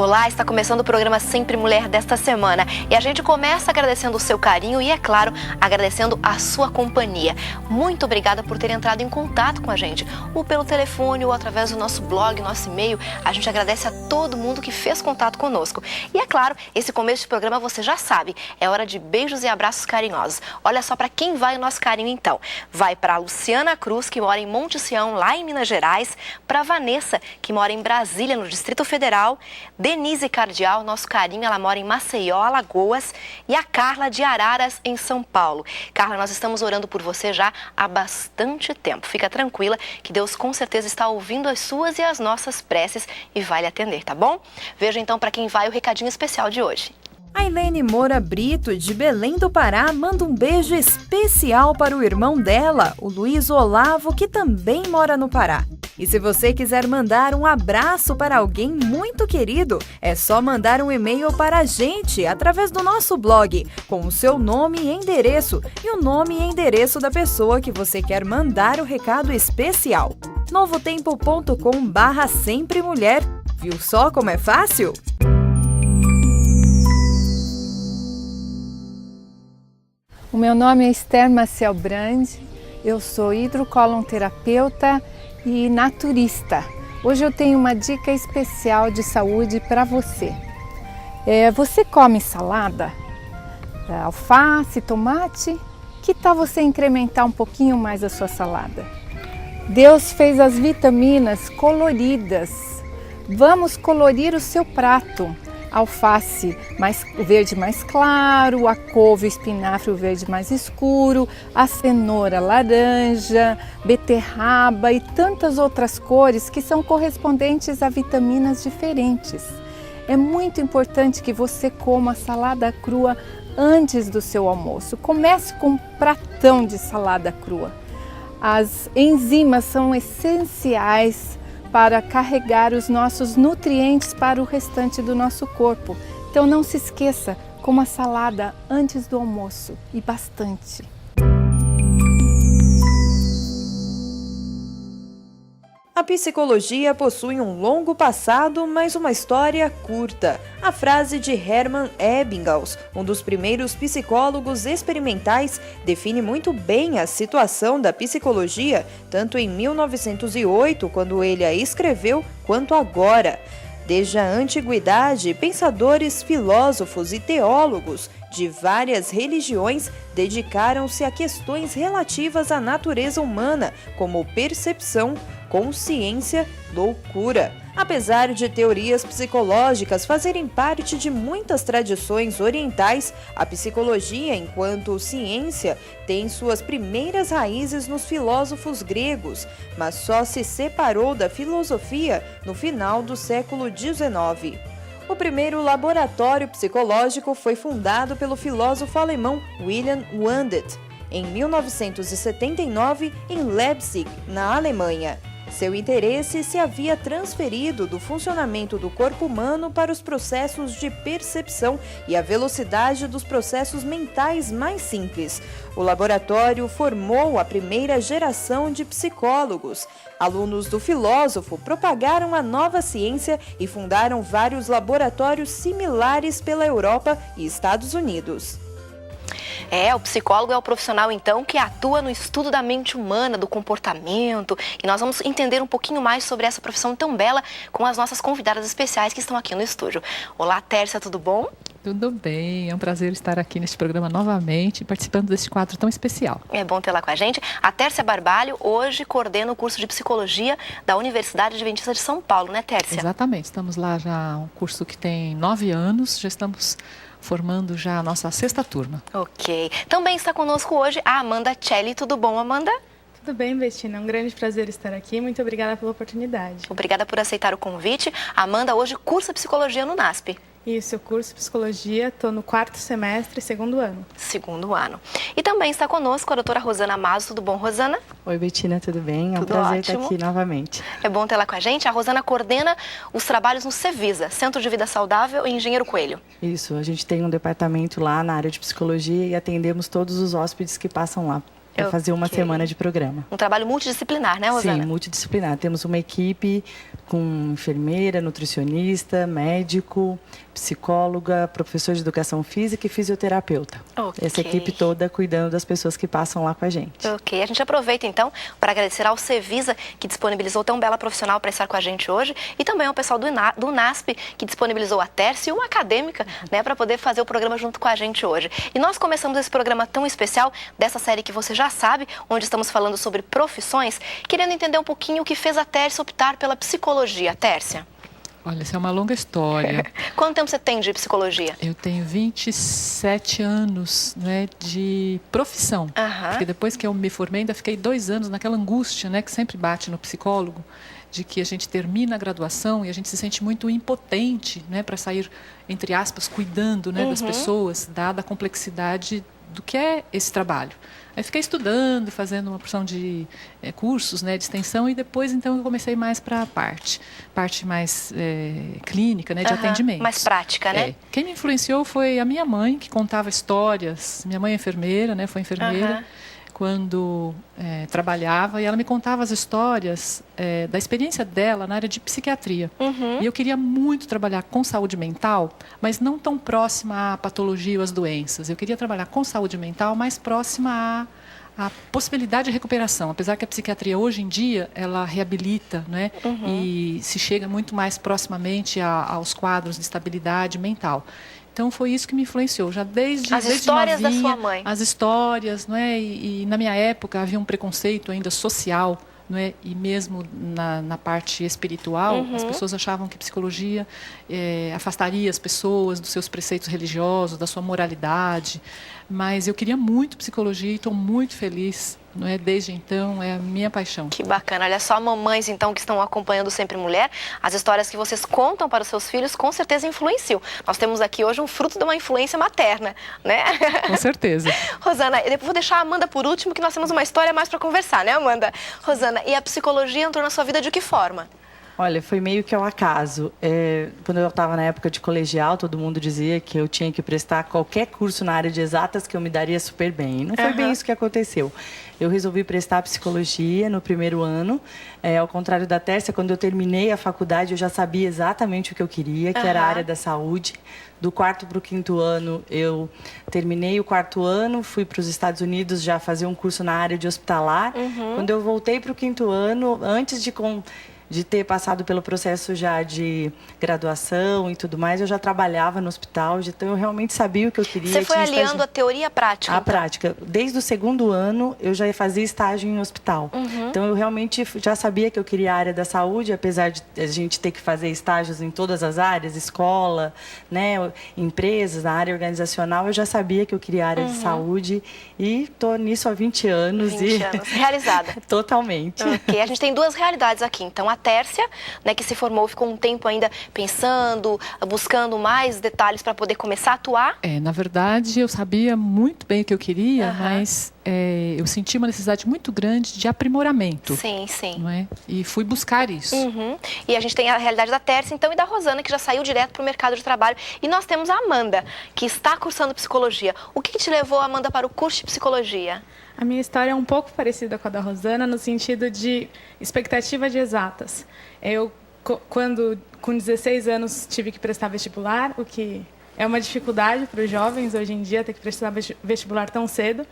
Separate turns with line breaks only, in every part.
Olá, está começando o programa Sempre Mulher desta semana e a gente começa agradecendo o seu carinho e, é claro, agradecendo a sua companhia. Muito obrigada por ter entrado em contato com a gente, ou pelo telefone ou através do nosso blog, nosso e-mail. A gente agradece a todo mundo que fez contato conosco. E, é claro, esse começo de programa você já sabe, é hora de beijos e abraços carinhosos. Olha só para quem vai o nosso carinho então. Vai para a Luciana Cruz, que mora em Monte Sião, lá em Minas Gerais, para a Vanessa, que mora em Brasília, no Distrito Federal, Denise Cardial, nosso carinho, ela mora em Maceió, Alagoas, e a Carla de Araras, em São Paulo. Carla, nós estamos orando por você já há bastante tempo. Fica tranquila que Deus com certeza está ouvindo as suas e as nossas preces e vai lhe atender, tá bom? Veja então para quem vai o recadinho especial de hoje.
A Ailene Moura Brito, de Belém do Pará, manda um beijo especial para o irmão dela, o Luiz Olavo, que também mora no Pará. E se você quiser mandar um abraço para alguém muito querido, é só mandar um e-mail para a gente através do nosso blog, com o seu nome e endereço, e o nome e endereço da pessoa que você quer mandar o recado especial. novotempo.com/sempremulher. Viu só como é fácil?
O meu nome é Esther Maciel Brandi, eu sou hidrocolonterapeuta e naturista. Hoje eu tenho uma dica especial de saúde para você. Você come salada? Alface, tomate? Que tal você incrementar um pouquinho mais a sua salada? Deus fez as vitaminas coloridas. Vamos colorir o seu prato. Alface, o verde mais claro, a couve, o espinafre, o verde mais escuro, a cenoura laranja, beterraba e tantas outras cores que são correspondentes a vitaminas diferentes. É muito importante que você coma salada crua antes do seu almoço. Comece com um pratão de salada crua. As enzimas são essenciais para carregar os nossos nutrientes para o restante do nosso corpo. Então não se esqueça, coma salada antes do almoço e bastante.
A psicologia possui um longo passado, mas uma história curta. A frase de Hermann Ebbinghaus, um dos primeiros psicólogos experimentais, define muito bem a situação da psicologia, tanto em 1908, quando ele a escreveu, quanto agora. Desde a antiguidade, pensadores, filósofos e teólogos de várias religiões dedicaram-se a questões relativas à natureza humana, como percepção, consciência, loucura. Apesar de teorias psicológicas fazerem parte de muitas tradições orientais, a psicologia, enquanto ciência, tem suas primeiras raízes nos filósofos gregos, mas só se separou da filosofia no final do século XIX. O primeiro laboratório psicológico foi fundado pelo filósofo alemão Wilhelm Wundt, em 1979, em Leipzig, na Alemanha. Seu interesse se havia transferido do funcionamento do corpo humano para os processos de percepção e a velocidade dos processos mentais mais simples. O laboratório formou a primeira geração de psicólogos. Alunos do filósofo propagaram a nova ciência e fundaram vários laboratórios similares pela Europa e Estados Unidos.
O psicólogo é o profissional, então, que atua no estudo da mente humana, do comportamento. E nós vamos entender um pouquinho mais sobre essa profissão tão bela com as nossas convidadas especiais que estão aqui no estúdio. Olá, Tércia, tudo bom?
Tudo bem, é um prazer estar aqui neste programa novamente, participando deste quadro tão especial.
É bom tê-la com a gente. A Tércia Barbalho hoje coordena o curso de Psicologia da Universidade Adventista de São Paulo, né, Tércia?
Exatamente, estamos lá já, um curso que tem 9 anos, já estamos formando já a nossa 6ª turma.
Ok. Também está conosco hoje a Amanda Celli. Tudo bom, Amanda?
Tudo bem, Bettina. É um grande prazer estar aqui. Muito obrigada pela oportunidade.
Obrigada por aceitar o convite. A Amanda hoje cursa Psicologia no NASP.
Isso, eu curso Psicologia, estou no 4º semestre, 2º ano.
2º ano. E também está conosco a doutora Rosana Mazo. Tudo bom, Rosana?
Oi, Bettina, tudo bem? É um
Tudo
prazer
ótimo.
estar aqui novamente.
É bom tê-la com a gente. A Rosana coordena os trabalhos no Cevisa, Centro de Vida Saudável, em Engenheiro Coelho.
Isso, a gente tem um departamento lá na área de psicologia e atendemos todos os hóspedes que passam lá. para fazer uma
Ok.
semana de programa.
Um trabalho multidisciplinar, né, Rosana?
Sim, multidisciplinar. Temos uma equipe com enfermeira, nutricionista, médico, psicóloga, professor de educação física e fisioterapeuta.
Ok.
Essa equipe toda cuidando das pessoas que passam lá com a gente.
Ok, a gente aproveita então para agradecer ao Cevisa, que disponibilizou tão bela profissional para estar com a gente hoje, e também ao pessoal do NASP, que disponibilizou a Tércia e uma acadêmica, né, para poder fazer o programa junto com a gente hoje. E nós começamos esse programa tão especial, dessa série que você já sabe, onde estamos falando sobre profissões, querendo entender um pouquinho o que fez a Tércia optar pela psicologia. Tércia,
Olha, essa é uma longa história.
quanto tempo você tem de psicologia?
Eu tenho 27 anos, né, de profissão.
Aham.
Porque depois que eu me formei, ainda fiquei 2 anos naquela angústia, né, que sempre bate no psicólogo, de que a gente termina a graduação e a gente se sente muito impotente, né, para sair, entre aspas, cuidando, né, das pessoas, dada a complexidade do que é esse trabalho. Aí fiquei estudando, fazendo uma porção de cursos, né, de extensão, e depois então eu comecei mais para a parte mais clínica, né, de
Aham,
atendimento.
mais prática, né?
Quem me influenciou foi a minha mãe, que contava histórias. Minha mãe é enfermeira, né, foi enfermeira.
Aham.
Quando trabalhava, e ela me contava as histórias da experiência dela na área de psiquiatria. E eu queria muito trabalhar com saúde mental, mas não tão próxima à patologia ou às doenças. Eu queria trabalhar com saúde mental mais próxima à possibilidade de recuperação. Apesar que a psiquiatria hoje em dia, ela reabilita, né? E se chega muito mais proximamente aos quadros de estabilidade mental. Então, foi isso que me influenciou, já desde
histórias da
novinha,
sua mãe.
as histórias, não é? E na minha época havia um preconceito ainda social, não é? E mesmo na parte espiritual, as pessoas achavam que psicologia afastaria as pessoas dos seus preceitos religiosos, da sua moralidade. Mas eu queria muito psicologia e estou muito feliz, não é? Desde então, é a minha paixão.
Que bacana. Olha só, mamães, então, que estão acompanhando Sempre Mulher, as histórias que vocês contam para os seus filhos com certeza influenciam. Nós temos aqui hoje um fruto de uma influência materna, né?
Com certeza.
Rosana, eu vou deixar a Amanda por último, que nós temos uma história mais para conversar, né, Amanda? Rosana, e a psicologia entrou na sua vida de que forma?
Olha, foi meio que ao acaso. Quando eu estava na época de colegial, todo mundo dizia que eu tinha que prestar qualquer curso na área de exatas que eu me daria super bem. E não foi bem isso que aconteceu. Eu resolvi prestar psicologia no primeiro ano. Ao contrário da Tércia, quando eu terminei a faculdade, eu já sabia exatamente o que eu queria, que era a área da saúde. Do 4º para o 5º ano, eu terminei o 4º ano, fui para os Estados Unidos já fazer um curso na área de hospitalar. Quando eu voltei para o 5º ano, antes de ter passado pelo processo já de graduação e tudo mais, eu já trabalhava no hospital, então eu realmente sabia o que eu queria.
Você foi aliando a teoria e a prática?
A
então?
prática. Desde o 2º ano, eu já fazia estágio em hospital. Então, eu realmente já sabia que eu queria a área da saúde, apesar de a gente ter que fazer estágios em todas as áreas, escola, né, empresas, na área organizacional, eu já sabia que eu queria a área de saúde e estou nisso há 20 anos.
20 anos. Realizada.
Totalmente.
Ok, a gente tem duas realidades aqui. Então, a Tércia, né, que se formou, ficou um tempo ainda pensando, buscando mais detalhes para poder começar a atuar.
Na verdade, eu sabia muito bem o que eu queria, mas eu senti uma necessidade muito grande de aprimoramento.
Sim, sim.
Não é? E fui buscar isso.
E a gente tem a realidade da Tércia, então, e da Rosana, que já saiu direto para o mercado de trabalho. E nós temos a Amanda, que está cursando psicologia. O que te levou, Amanda, para o curso de psicologia?
A minha história é um pouco parecida com a da Rosana, no sentido de expectativa de exatas. Eu, quando com 16 anos, tive que prestar vestibular, o que é uma dificuldade para os jovens hoje em dia, ter que prestar vestibular tão cedo.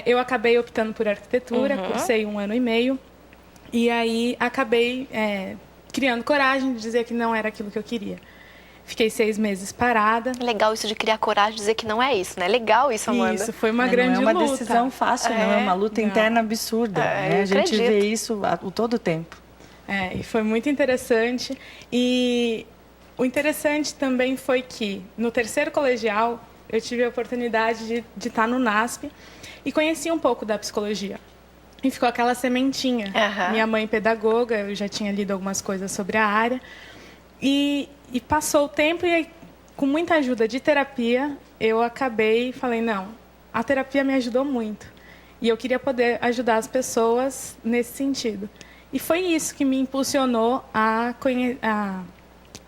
Eu acabei optando por arquitetura, cursei 1 ano e meio, e aí acabei criando coragem de dizer que não era aquilo que eu queria. Fiquei 6 meses parada.
Legal isso de criar coragem de dizer que não é isso, né? Legal isso, Amanda.
Isso, foi uma grande luta.
Não é uma decisão fácil, não. É uma luta interna absurda. Né? A gente vê isso todo o tempo.
E foi muito interessante. E o interessante também foi que, no 3º colegial, eu tive a oportunidade de estar no NASP e conheci um pouco da psicologia. E ficou aquela sementinha. Minha mãe pedagoga, eu já tinha lido algumas coisas sobre a área. E passou o tempo e aí, com muita ajuda de terapia, eu falei, não, a terapia me ajudou muito. E eu queria poder ajudar as pessoas nesse sentido. E foi isso que me impulsionou a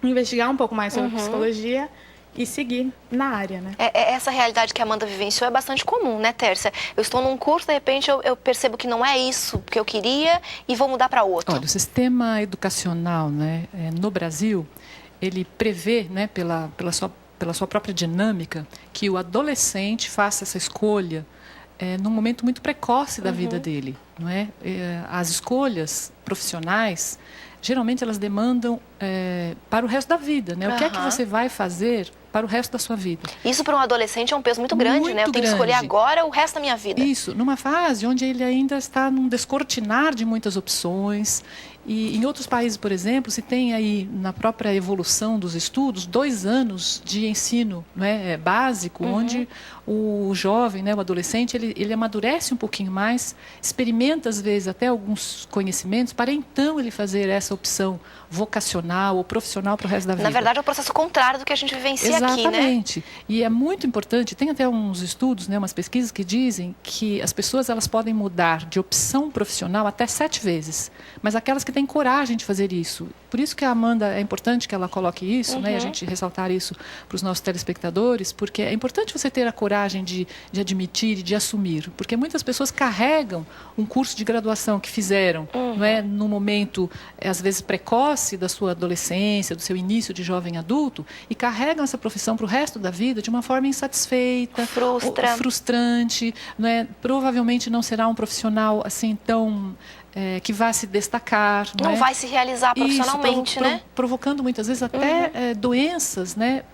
investigar um pouco mais sobre psicologia e seguir na área, né?
Essa realidade que a Amanda vivenciou é bastante comum, né, Tércia? Eu estou num curso, de repente eu percebo que não é isso que eu queria e vou mudar para outro.
Olha, o sistema educacional, né, no Brasil, ele prevê, né, pela sua própria dinâmica, que o adolescente faça essa escolha num momento muito precoce da vida dele, não é? As escolhas profissionais, geralmente elas demandam para o resto da vida, né? O que é que você vai fazer para o resto da sua vida?
Isso para um adolescente é um peso muito grande, né? Eu tenho que escolher agora o resto da minha vida.
Isso, numa fase onde ele ainda está num descortinar de muitas opções. E em outros países, por exemplo, se tem aí, na própria evolução dos estudos, 2 anos de ensino, né, básico, onde o jovem, né, o adolescente, ele amadurece um pouquinho mais, experimenta, às vezes, até alguns conhecimentos, para então ele fazer essa opção vocacional ou profissional para o resto da vida.
Na verdade, é o processo contrário do que a gente vivencia aqui, né?
Exatamente. E é muito importante, tem até uns estudos, né, umas pesquisas que dizem que as pessoas elas podem mudar de opção profissional até 7 vezes, mas aquelas que têm coragem de fazer isso. Por isso que a Amanda, é importante que ela coloque isso, né, e a gente ressaltar isso para os nossos telespectadores, porque é importante você ter a coragem de admitir e de assumir, porque muitas pessoas carregam um curso de graduação que fizeram, não é, no momento, às vezes, precoce da sua adolescência, do seu início de jovem adulto, e carregam essa profissão para o resto da vida de uma forma insatisfeita, frustrante, não é? Provavelmente não será um profissional assim tão que vai se destacar.
Não vai se realizar profissionalmente, né?
Provocando muitas vezes até doenças, né,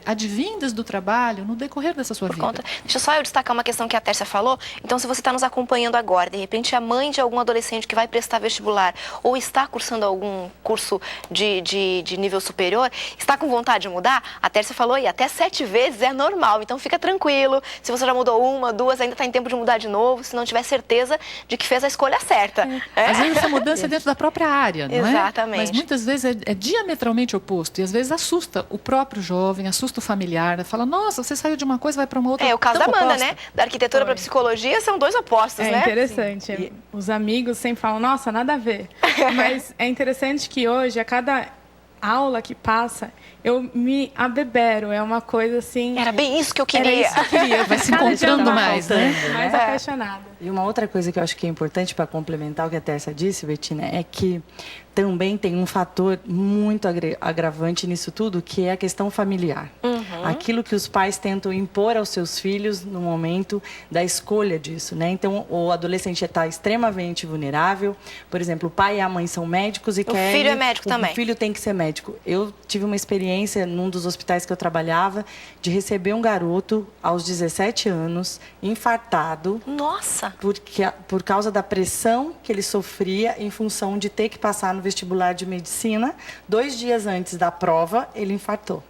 advindas do trabalho no decorrer dessa sua vida.
Deixa só eu destacar uma questão que a Tércia falou. Então, se você está nos acompanhando agora, de repente a mãe de algum adolescente que vai prestar vestibular ou está cursando algum curso de nível superior, está com vontade de mudar, a Tércia falou, e até 7 vezes é normal. Então, fica tranquilo. Se você já mudou 1, 2, ainda está em tempo de mudar de novo, se não tiver certeza de que fez a escolha certa.
Às vezes essa mudança é dentro da própria área, não é?
Exatamente.
Mas muitas vezes é diametralmente oposto. E às vezes assusta o próprio jovem, assusta o familiar. Fala, nossa, você saiu de uma coisa e vai para uma outra.
É o caso da Amanda, né? Da arquitetura para psicologia são 2 opostos, né?
É interessante. Os amigos sempre falam, nossa, nada a ver. Mas é interessante que hoje, a cada aula que passa, eu me abebero. É uma coisa assim...
Era bem isso que eu queria.
Era isso que eu queria.
Vai se encontrando mais, né?
Mais apaixonada.
E uma outra coisa que eu acho que é importante para complementar o que a Tércia disse, Bettina, é que também tem um fator muito agravante nisso tudo, que é a questão familiar. Aquilo que os pais tentam impor aos seus filhos no momento da escolha disso, né? Então, o adolescente está extremamente vulnerável. Por exemplo, o pai e a mãe são médicos e querem...
O filho é médico também.
O filho tem que ser médico. Eu tive uma experiência num dos hospitais que eu trabalhava de receber um garoto aos 17 anos, infartado.
Nossa!
Por causa da pressão que ele sofria em função de ter que passar no vestibular de medicina. 2 dias antes da prova, ele infartou.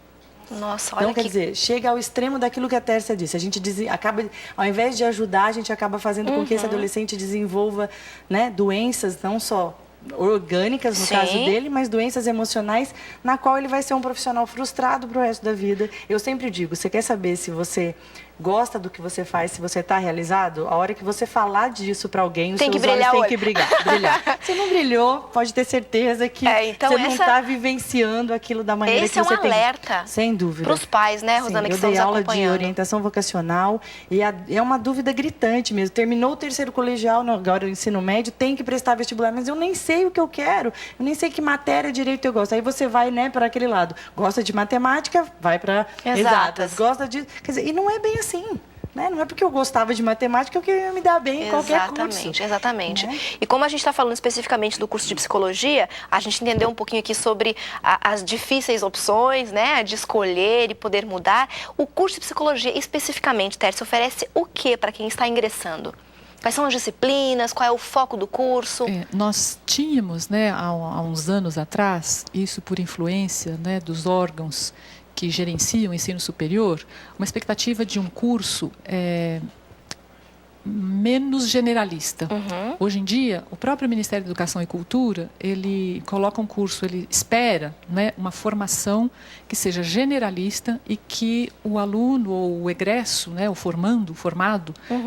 Nossa, olha
então, quer dizer, chega ao extremo daquilo que a Tércia disse. A gente acaba, ao invés de ajudar, a gente acaba fazendo com que esse adolescente desenvolva, né, doenças, não só orgânicas, no caso dele, mas doenças emocionais, na qual ele vai ser um profissional frustrado para o resto da vida. Eu sempre digo, você quer saber se você gosta do que você faz, se você está realizado, a hora que você falar disso para alguém, os seus olhos têm que brilhar. Se não brilhou, pode ter certeza que
então
você não está vivenciando aquilo da maneira que você tem.
Esse é um alerta.
Sem dúvida.
Para os pais, né, Rosana, que estão nos acompanhando.
Eu dei aula de orientação vocacional e é uma dúvida gritante mesmo. Terminou o 3º colegial, agora o ensino médio, tem que prestar vestibular, mas eu nem sei o que eu quero, eu nem sei que matéria direito eu gosto. Aí você vai, né, para aquele lado. Gosta de matemática, vai para exatas. Gosta de... Quer dizer, e não é bem assim. Né? Não é porque eu gostava de matemática que eu ia me dar bem em qualquer curso.
Exatamente. Né? E como a gente está falando especificamente do curso de psicologia, a gente entendeu um pouquinho aqui sobre as difíceis opções, né, de escolher e poder mudar. O curso de psicologia, especificamente, Tércia, oferece o que para quem está ingressando? Quais são as disciplinas? Qual é o foco do curso?
Nós tínhamos, né, há uns anos atrás, isso por influência, né, dos órgãos que gerenciam o ensino superior, uma expectativa de um curso menos generalista. Hoje em dia, o próprio Ministério da Educação e Cultura, ele coloca um curso, ele espera, né, uma formação que seja generalista e que o aluno ou o egresso, né, o formado,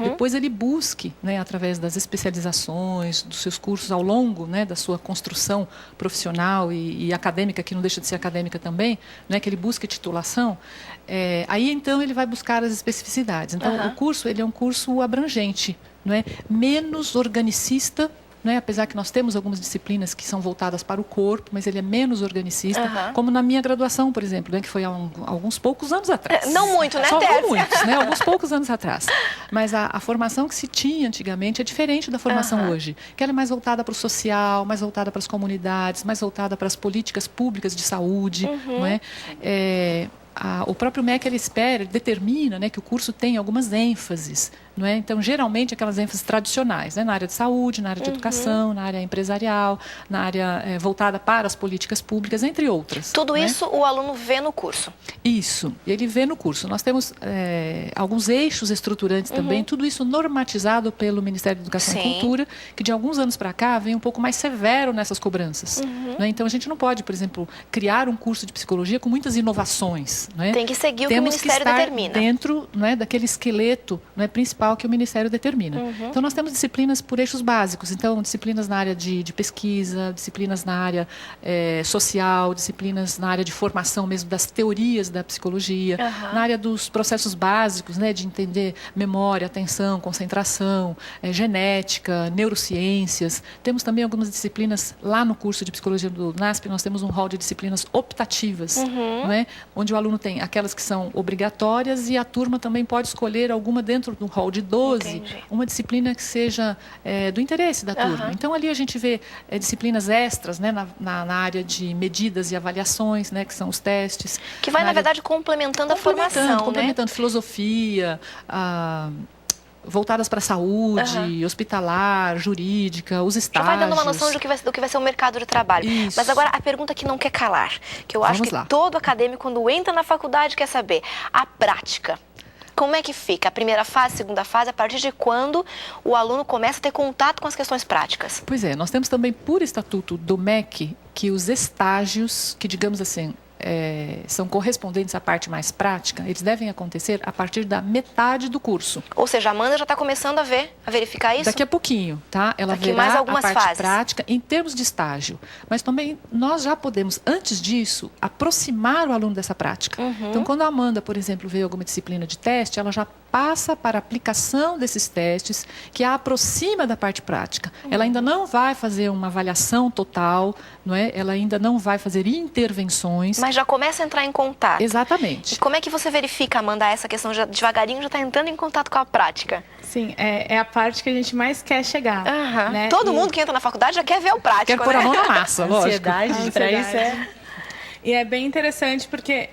depois ele busque, né, através das especializações, dos seus cursos ao longo, né, da sua construção profissional e acadêmica, que não deixa de ser acadêmica também, né, que ele busque titulação, aí então ele vai buscar as especificidades. Então, o curso ele é um curso abrangente, não é? Menos organicista, não é? Apesar que nós temos algumas disciplinas que são voltadas para o corpo, mas ele é menos organicista, como na minha graduação, por exemplo, né? Que foi há alguns poucos anos atrás.
Não muito, né,
Só
Tércia?
não muitos, né? Alguns poucos anos atrás. Mas a formação que se tinha antigamente é diferente da formação hoje, que ela é mais voltada para o social, mais voltada para as comunidades, mais voltada para as políticas públicas de saúde, não é? O próprio MEC ele determina, né, que o curso tem algumas ênfases, não é? Então, geralmente, aquelas ênfases tradicionais, né, na área de saúde, na área de educação, na área empresarial, na área voltada para as políticas públicas, entre outras.
Tudo
né?
isso o aluno vê no curso?
Isso, ele vê no curso. Nós temos alguns eixos estruturantes também, tudo isso normatizado pelo Ministério da Educação e Cultura, que de alguns anos para cá vem um pouco mais severo nessas cobranças. Né? Então, a gente não pode, por exemplo, criar um curso de psicologia com muitas inovações. Não é?
Tem que seguir o que o Ministério determina.
Dentro, não é, daquele esqueleto, não é, principal que o Ministério determina. Então, nós temos disciplinas por eixos básicos. Então, disciplinas na área de pesquisa, disciplinas na área social, disciplinas na área de formação mesmo das teorias da psicologia, na área dos processos básicos, né, de entender memória, atenção, concentração, genética, neurociências. Temos também algumas disciplinas lá no curso de psicologia do NASP, nós temos um hall de disciplinas optativas, não é? Onde o aluno tem aquelas que são obrigatórias e a turma também pode escolher alguma dentro do hall de 12, uma disciplina que seja do interesse da turma. Então, ali a gente vê disciplinas extras, né, na área de medidas e avaliações, né, que são os testes.
Que vai, na verdade, complementando a formação,
complementando filosofia, voltadas para a saúde, hospitalar, jurídica, os estágios.
Já vai dando uma noção do que vai ser o mercado de trabalho.
Isso.
Mas agora a pergunta que não quer calar, que eu acho que todo acadêmico, quando entra na faculdade, quer saber. A prática. Como é que fica? A primeira fase, a segunda fase, a partir de quando o aluno começa a ter contato com as questões práticas?
Pois é, nós temos também, por estatuto do MEC, que os estágios, que digamos assim, são correspondentes à parte mais prática, eles devem acontecer a partir da metade do curso.
Ou seja, a Amanda já está começando a verificar isso?
Daqui a pouquinho, tá? Ela
verá mais algumas
a parte
fases.
prática em termos de estágio. Mas também nós já podemos, antes disso, aproximar o aluno dessa prática. Então, quando a Amanda, por exemplo, vê alguma disciplina de teste, ela já passa para a aplicação desses testes, que a aproxima da parte prática. Ela ainda não vai fazer uma avaliação total, não é? Ela ainda não vai fazer intervenções.
Mas já começa a entrar em contato.
Exatamente.
E como é que você verifica, Amanda, essa questão? Devagarinho já está entrando em contato com a prática?
Sim, é a parte que a gente mais quer chegar. Né?
Todo mundo que entra na faculdade já quer ver o prático,
quer pôr a mão na massa, lógico.
Ansiedade para isso
E é bem interessante porque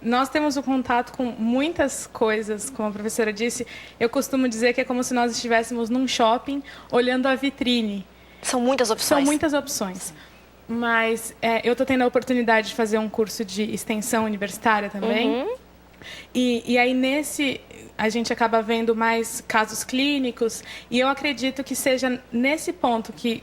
nós temos o contato com muitas coisas, como a professora disse. Eu costumo dizer que é como se nós estivéssemos num shopping olhando a vitrine.
São muitas opções.
São muitas opções. Mas eu estou tendo a oportunidade de fazer um curso de extensão universitária também. E aí, a gente acaba vendo mais casos clínicos. E eu acredito que seja nesse ponto que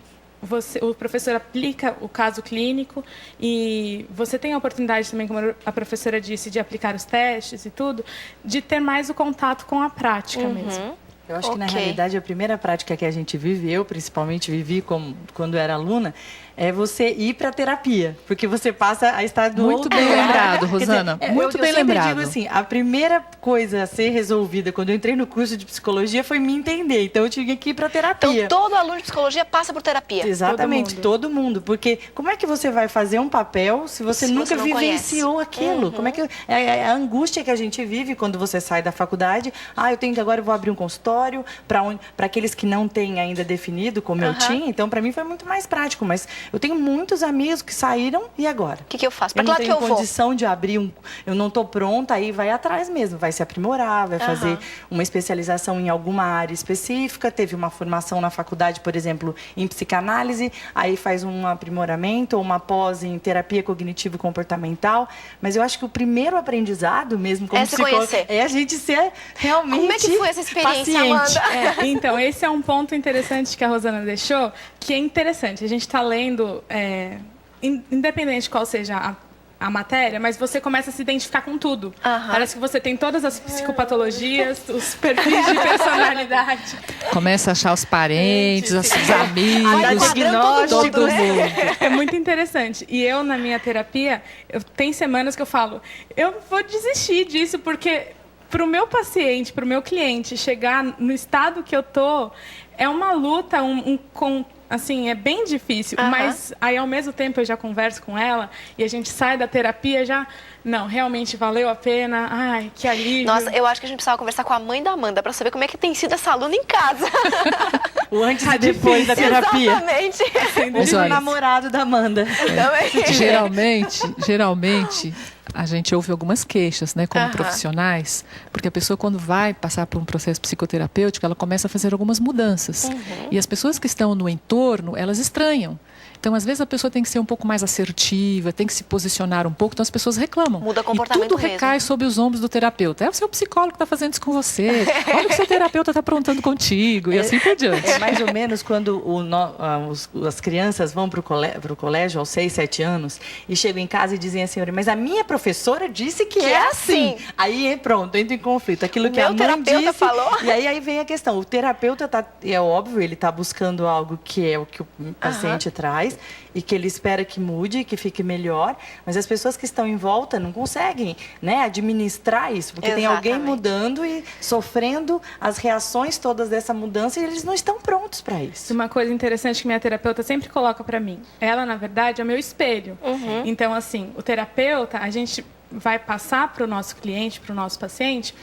o professor aplica o caso clínico e você tem a oportunidade também, como a professora disse, de aplicar os testes e tudo, de ter mais o contato com a prática mesmo.
Eu acho que, na realidade, a primeira prática que a gente vive, eu principalmente vivi quando era aluna, é você ir para a terapia, porque você passa a estar do
muito
outro
bem
lado.
lembrado, Rosana. Muito bem lembrado.
Eu digo assim, a primeira coisa a ser resolvida quando eu entrei no curso de psicologia foi me entender. Então eu tive que ir para a terapia.
Então todo aluno de psicologia passa por terapia.
Exatamente, todo mundo. Porque como é que você vai fazer um papel se você nunca vivenciou aquilo? Como é que a angústia que a gente vive quando você sai da faculdade? Agora eu vou abrir um consultório para aqueles que não têm ainda definido como eu tinha. Então para mim foi muito mais prático, mas Eu tenho muitos amigos que saíram e agora?
O que eu faço?
Eu
Para
não
que lado que
tenho
eu
condição de abrir eu não estou pronta, aí vai atrás mesmo, vai se aprimorar, vai fazer uma especialização em alguma área específica, teve uma formação na faculdade, por exemplo, em psicanálise, aí faz um aprimoramento ou uma pós em terapia cognitivo e comportamental, mas eu acho que o primeiro aprendizado mesmo como psicólogo é a gente ser realmente
Como é que foi essa experiência,
paciente.
Amanda?
Então, esse é um ponto interessante que a Rosana deixou, que é interessante. A gente está lendo, independente de qual seja a matéria, mas você começa a se identificar com tudo. Parece que você tem todas as psicopatologias, os perfis de personalidade.
Começa a achar os parentes, os amigos, todo mundo.
É muito interessante. E eu, na minha terapia, tem semanas que eu falo, eu vou desistir disso, porque para o meu paciente, para o meu cliente chegar no estado que eu tô, é uma luta, assim, é bem difícil, mas aí ao mesmo tempo eu já converso com ela e a gente sai da terapia já, não, realmente valeu a pena, ai, que alívio.
Nossa, eu acho que a gente precisava conversar com a mãe da Amanda para saber como é que tem sido essa aluna em casa.
O antes e depois da terapia.
Exatamente.
O namorado da Amanda.
Geralmente, a gente ouve algumas queixas, né, como profissionais, porque a pessoa, quando vai passar por um processo psicoterapêutico, ela começa a fazer algumas mudanças. E as pessoas que estão no entorno, elas estranham. Então, às vezes, a pessoa tem que ser um pouco mais assertiva, tem que se posicionar um pouco, então as pessoas reclamam.
Muda comportamento
e tudo recai sobre os ombros do terapeuta. É o seu psicólogo que está fazendo isso com você. Olha o que o seu terapeuta está aprontando contigo, e assim por diante.
É mais ou menos quando as crianças vão para o colégio aos 6, 7 anos e chegam em casa e dizem assim, mas a minha professora disse que é assim. Aí, pronto, entra em conflito. Aquilo que a mãe disse,
falou.
E aí vem a questão. O terapeuta, é óbvio, ele está buscando algo que é o que o paciente traz, e que ele espera que mude, que fique melhor, mas as pessoas que estão em volta não conseguem, né, administrar isso, porque tem alguém mudando e sofrendo as reações todas dessa mudança e eles não estão prontos para isso.
Uma coisa interessante que minha terapeuta sempre coloca para mim, ela, na verdade, é o meu espelho. Então, assim, o terapeuta, a gente vai passar para o nosso cliente, para o nosso paciente,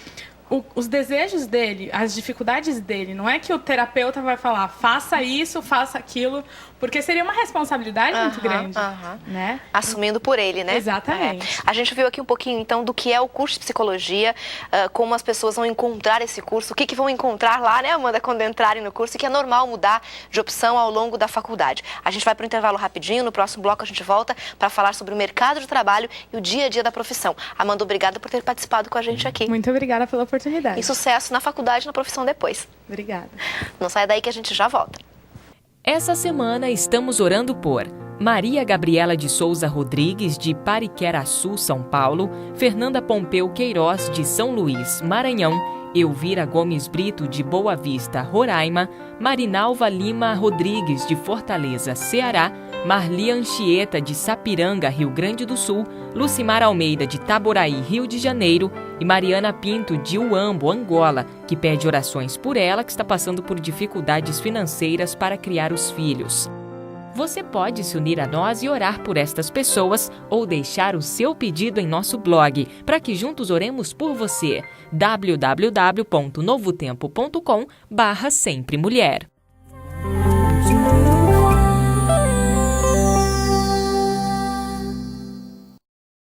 os desejos dele, as dificuldades dele. Não é que o terapeuta vai falar, faça isso, faça aquilo, porque seria uma responsabilidade muito grande, né?
Assumindo por ele, né?
Exatamente.
A gente viu aqui um pouquinho, então, do que é o curso de psicologia, como as pessoas vão encontrar esse curso, o que vão encontrar lá, né, Amanda, quando entrarem no curso, e que é normal mudar de opção ao longo da faculdade. A gente vai para o intervalo rapidinho, no próximo bloco a gente volta para falar sobre o mercado de trabalho e o dia a dia da profissão. Amanda, obrigada por ter participado com a gente aqui.
Muito obrigada pela oportunidade.
E sucesso na faculdade e na profissão depois.
Obrigada.
Não saia daí que a gente já volta.
Essa semana estamos orando por Maria Gabriela de Souza Rodrigues, de Pariqueraçu, São Paulo, Fernanda Pompeu Queiroz, de São Luís, Maranhão, Elvira Gomes Brito, de Boa Vista, Roraima, Marinalva Lima Rodrigues, de Fortaleza, Ceará, Marli Anchieta, de Sapiranga, Rio Grande do Sul, Lucimar Almeida, de Itaboraí, Rio de Janeiro, e Mariana Pinto, de Uambo, Angola, que pede orações por ela, que está passando por dificuldades financeiras para criar os filhos. Você pode se unir a nós e orar por estas pessoas ou deixar o seu pedido em nosso blog, para que juntos oremos por você. www.novotempo.com/sempremulher.